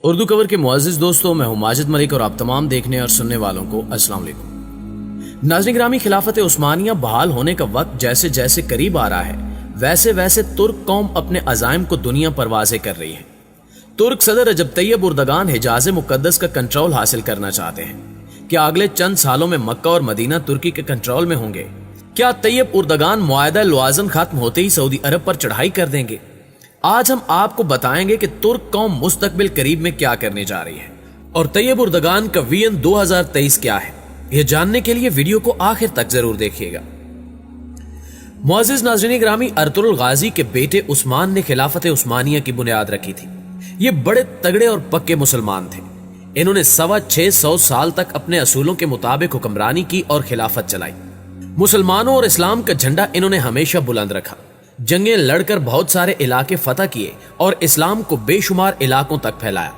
اردو کور کے معزز دوستوں، میں ہوں ماجد ملک اور آپ تمام دیکھنے اور سننے والوں کو السلام علیکم۔ ناظرین گرامی، خلافت عثمانیہ بحال ہونے کا وقت جیسے جیسے قریب آ رہا ہے، ویسے ویسے ترک قوم اپنے عزائم کو دنیا پر واضح کر رہی ہے۔ ترک صدر رجب طیب اردگان حجاز مقدس کا کنٹرول حاصل کرنا چاہتے ہیں۔ کیا اگلے چند سالوں میں مکہ اور مدینہ ترکی کے کنٹرول میں ہوں گے؟ کیا طیب اردگان معاہدہ لوازن ختم ہوتے ہی سعودی عرب پر چڑھائی کر دیں گے؟ آج ہم آپ کو بتائیں گے کہ ترک قوم مستقبل قریب میں کیا کرنے جا رہی ہے اور طیب اردگان کا ویژن 2023 کیا ہے۔ یہ جاننے کے لیے ویڈیو کو آخر تک ضرور دیکھیے گا۔ معزز ناظرین گرامی، ارطغرل غازی کے بیٹے عثمان نے خلافت عثمانیہ کی بنیاد رکھی تھی۔ یہ بڑے تگڑے اور پکے مسلمان تھے۔ انہوں نے 650 سال تک اپنے اصولوں کے مطابق حکمرانی کی اور خلافت چلائی۔ مسلمانوں اور اسلام کا جھنڈا انہوں نے ہمیشہ بلند رکھا، جنگیں لڑ کر بہت سارے علاقے فتح کیے اور اسلام کو بے شمار علاقوں تک پھیلایا۔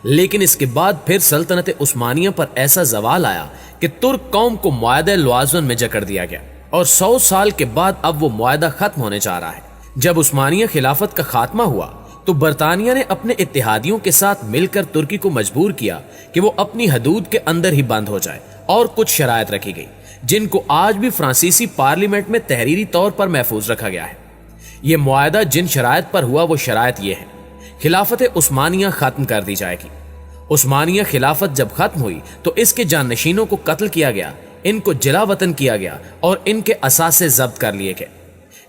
لیکن اس کے بعد پھر سلطنت عثمانیہ پر ایسا زوال آیا کہ ترک قوم کو معاہدہ لوازن میں جکڑ دیا گیا اور 100 سال کے بعد اب وہ معاہدہ ختم ہونے جا رہا ہے۔ جب عثمانیہ خلافت کا خاتمہ ہوا تو برطانیہ نے اپنے اتحادیوں کے ساتھ مل کر ترکی کو مجبور کیا کہ وہ اپنی حدود کے اندر ہی بند ہو جائے، اور کچھ شرائط رکھی گئی جن کو آج بھی فرانسیسی پارلیمنٹ میں تحریری طور پر محفوظ رکھا گیا ہے۔ یہ معاہدہ جن شرائط پر ہوا وہ شرائط یہ ہے: خلافت عثمانیہ ختم کر دی جائے گی۔ عثمانیہ خلافت جب ختم ہوئی تو اس کے جانشینوں کو قتل کیا گیا، ان کو جلا وطن کیا گیا اور ان کے اثاثے ضبط کر لیے گئے۔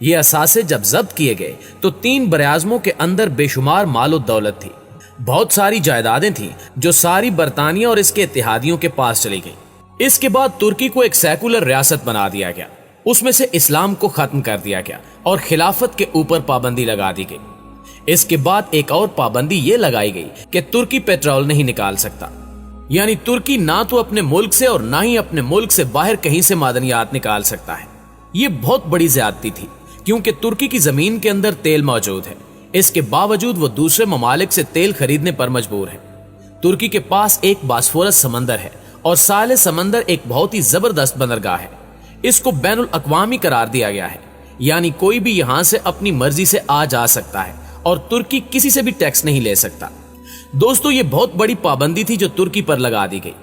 یہ اثاثے جب ضبط کیے گئے تو 3 براعظموں کے اندر بے شمار مال و دولت تھی، بہت ساری جائیدادیں تھیں جو ساری برطانیہ اور اس کے اتحادیوں کے پاس چلی گئیں۔ اس کے بعد ترکی کو ایک سیکولر ریاست بنا دیا گیا، اس میں سے اسلام کو ختم کر دیا گیا اور خلافت کے اوپر پابندی لگا دی گئی۔ اس کے بعد ایک اور پابندی یہ لگائی گئی کہ ترکی پیٹرول نہیں نکال سکتا، یعنی ترکی نہ تو اپنے ملک سے اور نہ ہی اپنے ملک سے باہر کہیں سے معدنیات نکال سکتا ہے۔ یہ بہت بڑی زیادتی تھی کیونکہ ترکی کی زمین کے اندر تیل موجود ہے، اس کے باوجود وہ دوسرے ممالک سے تیل خریدنے پر مجبور ہے۔ ترکی کے پاس ایک باسفورس سمندر ہے اور ساحل سمندر ایک بہت ہی زبردست بندرگاہ ہے۔ اس کو بین الاقوامی قرار دیا گیا ہے، یعنی کوئی بھی یہاں سے اپنی مرضی سے آ جا سکتا ہے اور ترکی کسی سے بھی ٹیکس نہیں لے سکتا۔ دوستو، یہ بہت بڑی پابندی تھی جو ترکی پر لگا دی گئی۔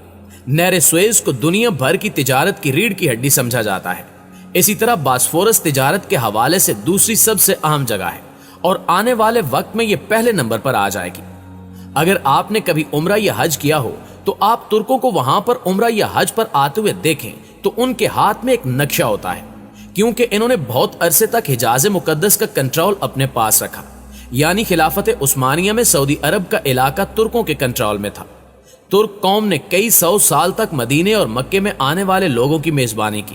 نہر سوئز کو دنیا بھر کی تجارت کی ریڑھ کی ہڈی سمجھا جاتا ہے۔ اسی طرح باسفورس تجارت کے حوالے سے دوسری سب سے اہم جگہ ہے اور آنے والے وقت میں یہ پہلے نمبر پر آ جائے گی۔ اگر آپ نے کبھی عمرہ یا حج کیا ہو تو آپ ترکوں کو وہاں پر عمرہ یا حج پر آتے ہوئے دیکھیں تو ان کے ہاتھ میں ایک نقشہ ہوتا ہے، کیونکہ انہوں نے بہت عرصے تک حجاز مقدس کا کنٹرول اپنے پاس رکھا، یعنی خلافت عثمانیہ میں سعودی عرب کا علاقہ ترکوں کے کنٹرول میں تھا۔ ترک قوم نے کئی 100 سال تک مدینے اور مکے میں آنے والے لوگوں کی میزبانی کی۔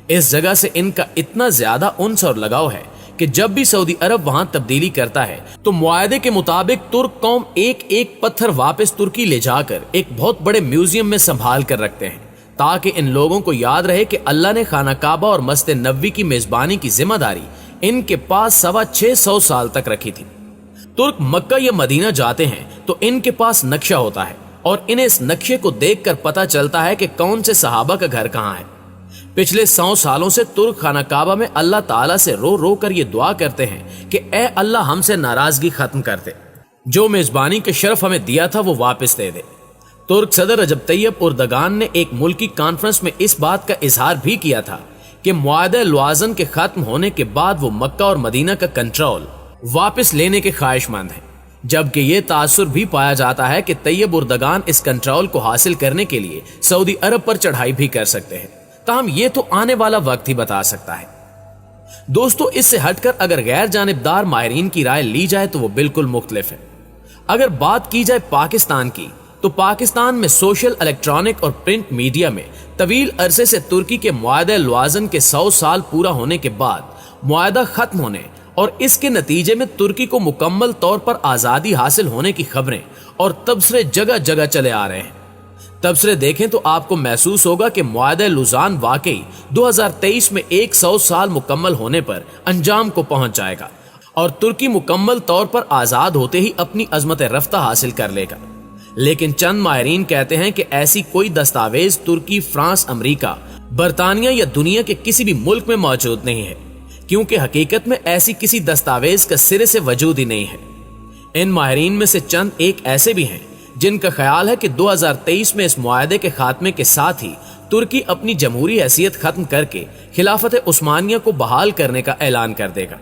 اس جگہ سے ان کا اتنا زیادہ انس اور لگاؤ ہے کہ جب بھی سعودی عرب وہاں تبدیلی کرتا ہے تو معاہدے کے مطابق ترک قوم ایک ایک پتھر واپس ترکی لے جا کر ایک بہت بڑے میوزیم میں سنبھال کر رکھتے ہیں، تاکہ ان لوگوں کو یاد رہے کہ اللہ نے خانہ کعبہ اور مسجد نبوی کی میزبانی کی ذمہ داری ان کے پاس 650 سال تک رکھی تھی۔ ترک مکہ یا مدینہ جاتے ہیں تو ان کے پاس نقشہ ہوتا ہے اور انہیں اس نقشے کو دیکھ کر پتہ چلتا ہے کہ کون سے صحابہ کا گھر کہاں ہے۔ پچھلے 100 سالوں سے ترک خانہ کعبہ میں اللہ تعالیٰ سے رو رو کر یہ دعا کرتے ہیں کہ اے اللہ ہم سے ناراضگی ختم کر دے، جو میزبانی کا شرف ہمیں دیا تھا وہ واپس دے دے۔ ترک صدر رجب طیب اردگان نے ایک ملکی کانفرنس میں اس بات کا اظہار بھی کیا تھا کہ معاہدہ لوازن کے ختم ہونے کے بعد وہ مکہ اور مدینہ کا کنٹرول واپس لینے کے خواہش مند ہیں، جبکہ یہ تاثر بھی پایا جاتا ہے کہ طیب اردگان اس کنٹرول کو حاصل کرنے کے لیے سعودی عرب پر چڑھائی بھی کر سکتے ہیں، تاہم یہ تو آنے والا وقت ہی بتا سکتا ہے۔ دوستو، اس سے ہٹ کر اگر غیر جانبدار ماہرین کی رائے لی جائے تو وہ بالکل مختلف ہے۔ اگر بات کی جائے پاکستان کی تو پاکستان میں سوشل، الیکٹرانک اور پرنٹ میڈیا میں طویل عرصے سے ترکی کے معاہدہ لوازن کے 100 سال پورا ہونے کے بعد معاہدہ ختم ہونے اور اس کے نتیجے میں ترکی کو مکمل طور پر آزادی حاصل ہونے کی خبریں اور تبصرے جگہ جگہ چلے آ رہے ہیں۔ تبصرے دیکھیں تو آپ کو محسوس ہوگا کہ معاہدہ لوزان واقعی 2023 میں 100 سال مکمل ہونے پر انجام کو پہنچ جائے گا اور ترکی مکمل طور پر آزاد ہوتے ہی اپنی عظمت رفتہ حاصل کر لے گا۔ لیکن چند ماہرین کہتے ہیں کہ ایسی کوئی دستاویز ترکی، فرانس، امریکہ، برطانیہ یا دنیا کے کسی بھی ملک میں موجود نہیں ہے، کیونکہ حقیقت میں ایسی کسی دستاویز کا سرے سے وجود ہی نہیں ہے۔ ان ماہرین میں سے چند ایک ایسے بھی ہیں جن کا خیال ہے کہ 2023 میں اس معاہدے کے خاتمے کے ساتھ ہی ترکی اپنی جمہوری حیثیت ختم کر کے خلافت عثمانیہ کو بحال کرنے کا اعلان کر دے گا۔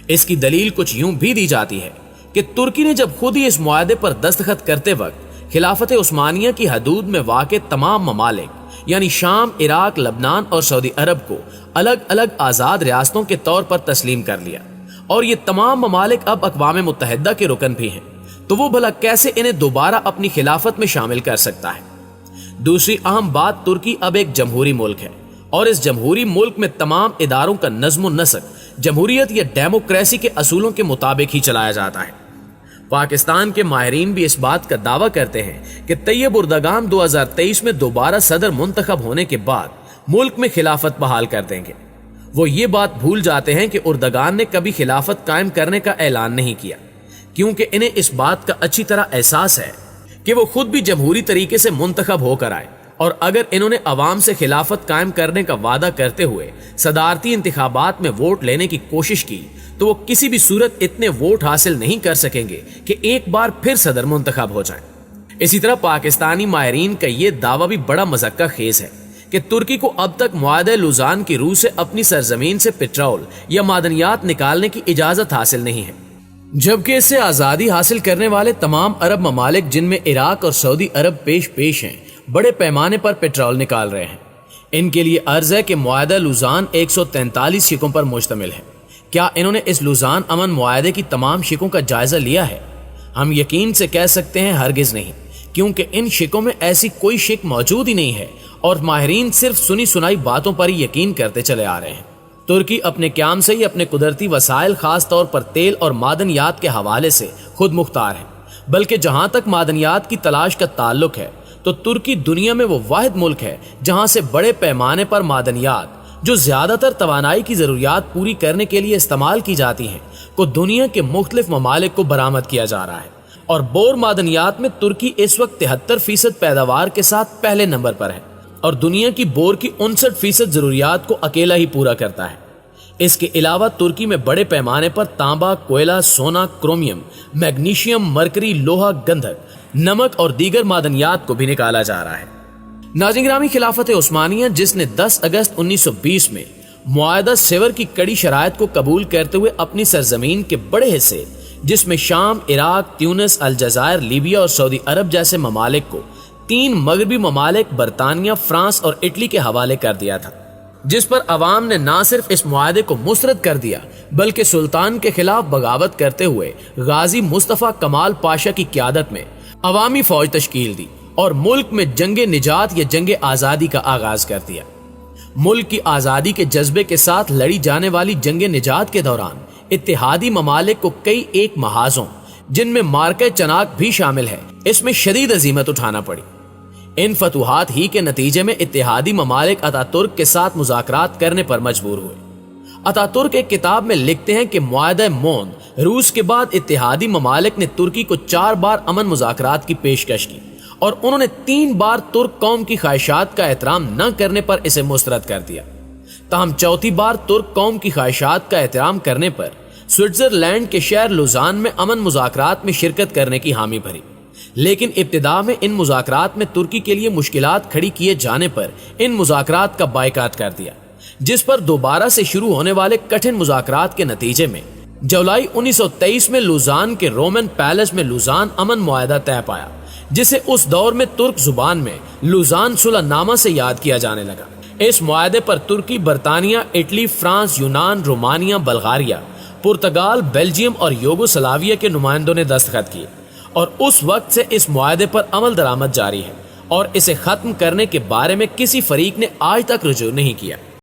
اس کی دلیل کچھ یوں بھی دی جاتی ہے کہ ترکی نے جب خود ہی اس معاہدے پر دستخط کرتے وقت خلافت عثمانیہ کی حدود میں واقع تمام ممالک یعنی شام، عراق، لبنان اور سعودی عرب کو الگ الگ آزاد ریاستوں کے طور پر تسلیم کر لیا، اور یہ تمام ممالک اب اقوام متحدہ کے رکن بھی ہیں، تو وہ بھلا کیسے انہیں دوبارہ اپنی خلافت میں شامل کر سکتا ہے؟ دوسری اہم بات، ترکی اب ایک جمہوری ملک ہے، اور اس جمہوری ملک میں تمام اداروں کا نظم و نسق جمہوریت یا ڈیموکریسی کے اصولوں کے مطابق ہی چلایا جاتا ہے۔ پاکستان کے ماہرین بھی اس بات کا دعویٰ کرتے ہیں کہ طیب اردگان 2023 میں دوبارہ صدر منتخب ہونے کے بعد ملک میں خلافت بحال کر دیں گے۔ وہ یہ بات بھول جاتے ہیں کہ اردگان نے کبھی خلافت قائم کرنے کا اعلان نہیں کیا، کیونکہ انہیں اس بات کا اچھی طرح احساس ہے کہ وہ خود بھی جمہوری طریقے سے منتخب ہو کر آئے، اور اگر انہوں نے عوام سے خلافت قائم کرنے کا وعدہ کرتے ہوئے صدارتی انتخابات میں ووٹ لینے کی کوشش کی تو وہ کسی بھی صورت اتنے ووٹ حاصل نہیں کر سکیں گے کہ ایک بار پھر صدر منتخب ہو جائیں۔ اسی طرح پاکستانی ماہرین کا یہ دعویٰ بھی بڑا مذکر خیز ہے کہ ترکی کو اب تک معاہدہ لوزان کی روح سے اپنی سرزمین سے پٹرول یا معدنیات نکالنے کی اجازت حاصل نہیں ہے، جبکہ اس سے آزادی حاصل کرنے والے تمام عرب ممالک جن میں عراق اور سعودی عرب پیش ہیں بڑے پیمانے پر پٹرول نکال رہے ہیں۔ ان کے لیے عرض ہے کہ معاہدہ لوزان 143 شقوں پر مشتمل ہے۔ کیا انہوں نے اس لوزان امن معاہدے کی تمام شقوں کا جائزہ لیا ہے؟ ہم یقین سے کہہ سکتے ہیں ہرگز نہیں، کیونکہ ان شقوں میں ایسی کوئی شق موجود ہی نہیں ہے، اور ماہرین صرف سنی سنائی باتوں پر ہی یقین کرتے چلے آ رہے ہیں۔ ترکی اپنے قیام سے ہی اپنے قدرتی وسائل خاص طور پر تیل اور معدنیات کے حوالے سے خود مختار ہے، بلکہ جہاں تک معدنیات کی تلاش کا تعلق ہے تو ترکی دنیا میں وہ واحد ملک ہے جہاں سے بڑے پیمانے پر معدنیات جو زیادہ تر توانائی کی ضروریات پوری کرنے کے لیے استعمال کی جاتی ہیں کو دنیا کے مختلف ممالک کو برآمد کیا جا رہا ہے، اور بور معدنیات میں ترکی اس وقت 73% پیداوار کے ساتھ پہلے نمبر پر ہے، اور دنیا کی بور کی 59% ضروریات کو اکیلا ہی پورا کرتا ہے۔ اس کے علاوہ ترکی میں بڑے پیمانے پر تانبا، کوئلہ، سونا، کرومیم، میگنیشیم، مرکری، لوہا، گندھک، نمک اور دیگر معدنیات کو بھی نکالا جا رہا ہے۔ ناظرین گرامی، خلافت عثمانیہ جس نے 10 اگست 1920 میں معاہدہ سیور کی کڑی شرائط کو قبول کرتے ہوئے اپنی سرزمین کے بڑے حصے جس میں شام، عراق، تیونس، الجزائر، لیبیا اور سعودی عرب جیسے ممالک کو 3 مغربی ممالک برطانیہ، فرانس اور اٹلی کے حوالے کر دیا تھا، جس پر عوام نے نہ صرف اس معاہدے کو مسترد کر دیا بلکہ سلطان کے خلاف بغاوت کرتے ہوئے غازی مصطفیٰ کمال پاشا کی قیادت میں عوامی فوج تشکیل دی اور ملک میں جنگ نجات یا جنگ آزادی کا آغاز کر دیا۔ ملک کی آزادی کے جذبے کے ساتھ لڑی جانے والی جنگ نجات کے دوران اتحادی ممالک کو کئی ایک محاذوں جن میں مارکہ چناک بھی شامل ہے اس میں شدید عزیمت اٹھانا پڑی۔ ان فتوحات ہی کے نتیجے میں اتحادی ممالک اتاترک کے ساتھ مذاکرات کرنے پر مجبور ہوئے۔ اتاترک ایک کتاب میں لکھتے ہیں کہ معاہدہ مون روس کے بعد اتحادی ممالک نے ترکی کو 4 بار امن مذاکرات کی پیشکش کی، اور انہوں نے 3 بار ترک قوم کی خواہشات کا احترام نہ کرنے پر اسے مسترد کر دیا۔ تاہم چوتھی بار ترک قوم کی خواہشات کا احترام کرنے پر سوئٹزرلینڈ کے شہر لوزان میں امن مذاکرات میں شرکت کرنے کی حامی بھری، لیکن ابتدا میں ان مذاکرات میں ترکی کے لیے مشکلات کھڑی کیے جانے پر ان مذاکرات کا بائیکاٹ کر دیا، جس پر دوبارہ سے شروع ہونے والے کٹھن مذاکرات کے نتیجے میں جولائی 1923 میں لوزان کے رومن پیلس میں لوزان امن معاہدہ طے پایا، جسے اس دور میں ترک زبان میں لوزان صلح نامہ سے یاد کیا جانے لگا۔ اس معاہدے پر ترکی، برطانیہ، اٹلی، فرانس، یونان، رومانیہ، بلغاریہ، پرتگال، بیلجیم اور یوگوسلاویہ کے نمائندوں نے دستخط کیے، اور اس وقت سے اس معاہدے پر عمل درآمد جاری ہے، اور اسے ختم کرنے کے بارے میں کسی فریق نے آج تک رجوع نہیں کیا۔